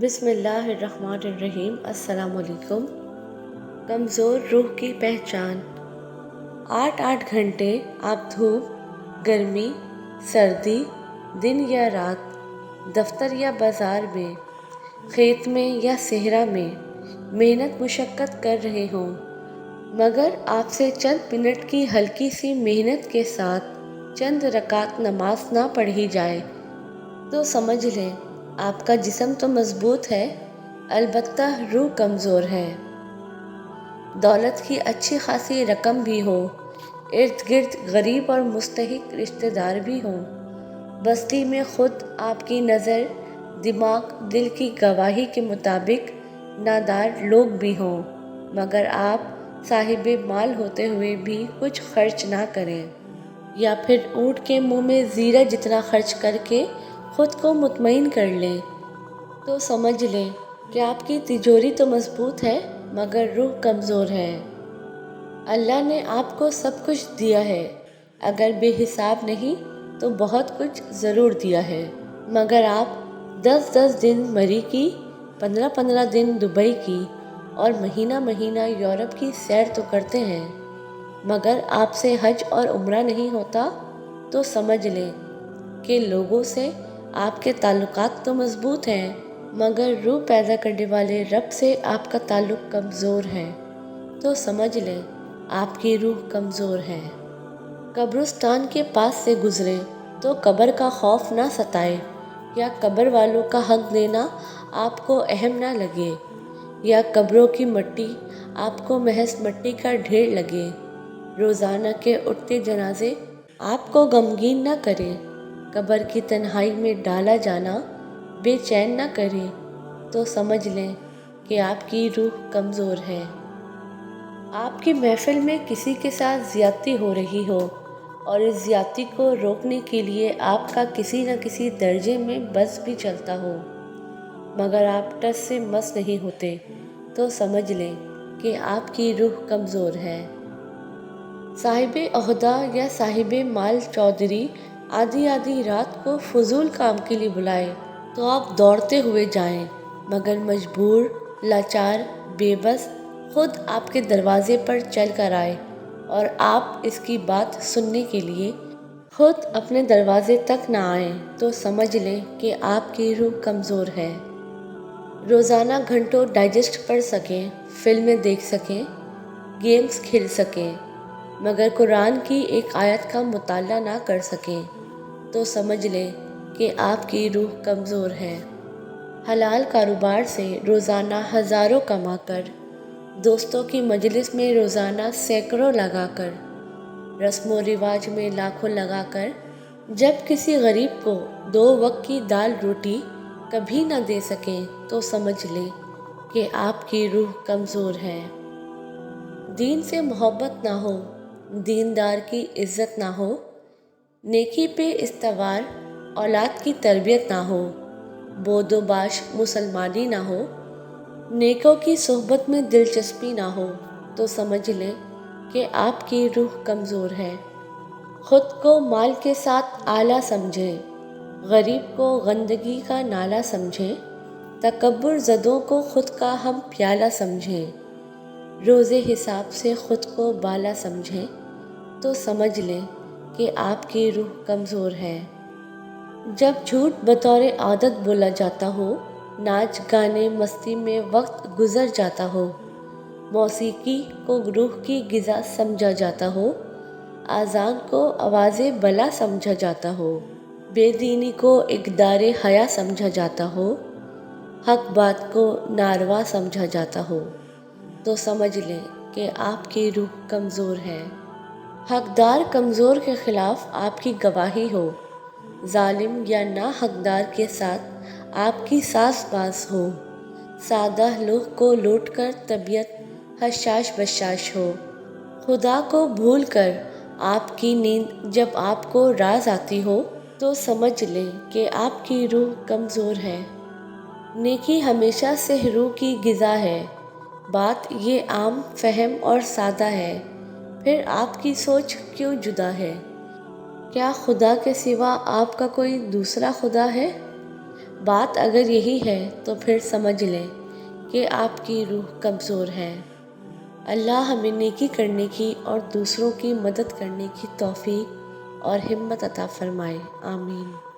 بسم اللہ الرحمن الرحیم۔ السلام علیکم۔ کمزور روح کی پہچان۔ 8 گھنٹے آپ دھوپ، گرمی، سردی، دن یا رات، دفتر یا بازار میں، کھیت میں یا صحرا میں محنت مشقت کر رہے ہوں، مگر آپ سے چند منٹ کی ہلکی سی محنت کے ساتھ چند رکعت نماز نہ پڑھی جائے تو سمجھ لیں آپ کا جسم تو مضبوط ہے، البتہ روح کمزور ہے۔ دولت کی اچھی خاصی رقم بھی ہو، ارد گرد غریب اور مستحق رشتہ دار بھی ہوں، بستی میں خود آپ کی نظر، دماغ، دل کی گواہی کے مطابق نادار لوگ بھی ہوں، مگر آپ صاحب مال ہوتے ہوئے بھی کچھ خرچ نہ کریں، یا پھر اونٹ کے منہ میں زیرہ جتنا خرچ کر کے خود کو مطمئن کر لیں، تو سمجھ لیں کہ آپ کی تجوری تو مضبوط ہے مگر روح کمزور ہے۔ اللہ نے آپ کو سب کچھ دیا ہے، اگر بے حساب نہیں تو بہت کچھ ضرور دیا ہے، مگر آپ 10 دن مری کی، 15 دن دبئی کی اور مہینہ یورپ کی سیر تو کرتے ہیں، مگر آپ سے حج اور عمرہ نہیں ہوتا، تو سمجھ لیں کہ لوگوں سے آپ کے تعلقات تو مضبوط ہیں، مگر روح پیدا کرنے والے رب سے آپ کا تعلق کمزور ہے، تو سمجھ لیں آپ کی روح کمزور ہے۔ قبرستان کے پاس سے گزریں تو قبر کا خوف نہ ستائے، یا قبر والوں کا حق دینا آپ کو اہم نہ لگے، یا قبروں کی مٹی آپ کو محض مٹی کا ڈھیر لگے، روزانہ کے اٹھتے جنازے آپ کو غمگین نہ کریں، قبر کی تنہائی میں ڈالا جانا بے چین نہ کرے، تو سمجھ لیں کہ آپ کی روح کمزور ہے۔ آپ کی محفل میں کسی کے ساتھ زیادتی ہو رہی ہو اور اس زیادتی کو روکنے کے لیے آپ کا کسی نہ کسی درجے میں بس بھی چلتا ہو، مگر آپ ٹس سے مس نہیں ہوتے، تو سمجھ لیں کہ آپ کی روح کمزور ہے۔ صاحب عہدہ یا صاحب مال چودھری آدھی رات کو فضول کام کے لیے بلائے تو آپ دوڑتے ہوئے جائیں، مگر مجبور، لاچار، بے بس خود آپ کے دروازے پر چل کر آئے اور آپ اس کی بات سننے کے لیے خود اپنے دروازے تک نہ آئیں، تو سمجھ لیں کہ آپ کی روح کمزور ہے۔ روزانہ گھنٹوں ڈائجسٹ پڑھ سکیں، فلمیں دیکھ سکیں، گیمز کھیل سکیں، مگر قرآن کی ایک آیت کا مطالعہ نہ کر سکیں، تو سمجھ لیں کہ آپ کی روح کمزور ہے۔ حلال کاروبار سے روزانہ ہزاروں کما کر، دوستوں کی مجلس میں روزانہ سینکڑوں لگا کر، رسم و رواج میں لاکھوں لگا کر، جب کسی غریب کو 2 وقت کی دال روٹی کبھی نہ دے سکیں، تو سمجھ لیں کہ آپ کی روح کمزور ہے۔ دین سے محبت نہ ہو، دیندار کی عزت نہ ہو، نیکی پہ استوار اولاد کی تربیت نہ ہو، بود و باش مسلمانی نہ ہو، نیکوں کی صحبت میں دلچسپی نہ ہو، تو سمجھ لیں کہ آپ کی روح کمزور ہے۔ خود کو مال کے ساتھ اعلیٰ سمجھیں، غریب کو گندگی کا نالا سمجھیں، تکبر زدوں کو خود کا ہم پیالہ سمجھیں، روز حساب سے خود کو بالا سمجھیں، تو سمجھ لیں کہ آپ کی روح کمزور ہے۔ جب جھوٹ بطور عادت بولا جاتا ہو، ناچ گانے مستی میں وقت گزر جاتا ہو، موسیقی کو روح کی غذا سمجھا جاتا ہو، اذان کو آواز بلا سمجھا جاتا ہو، بے دینی کو اقدار حیا سمجھا جاتا ہو، حق بات کو ناروا سمجھا جاتا ہو، تو سمجھ لیں کہ آپ کی روح کمزور ہے۔ حقدار کمزور کے خلاف آپ کی گواہی ہو، ظالم یا نا حقدار کے ساتھ آپ کی ساز باز ہو، سادہ لوگ کو لوٹ کر طبیعت حشاش بشاش ہو، خدا کو بھول کر آپ کی نیند جب آپ کو راز آتی ہو، تو سمجھ لیں کہ آپ کی روح کمزور ہے۔ نیکی ہمیشہ سے روح کی غذا ہے، بات یہ عام فہم اور سادہ ہے، پھر آپ کی سوچ کیوں جدا ہے؟ کیا خدا کے سوا آپ کا کوئی دوسرا خدا ہے؟ بات اگر یہی ہے تو پھر سمجھ لیں کہ آپ کی روح کمزور ہے۔ اللہ ہمیں نیکی کرنے کی اور دوسروں کی مدد کرنے کی توفیق اور ہمت عطا فرمائے، آمین۔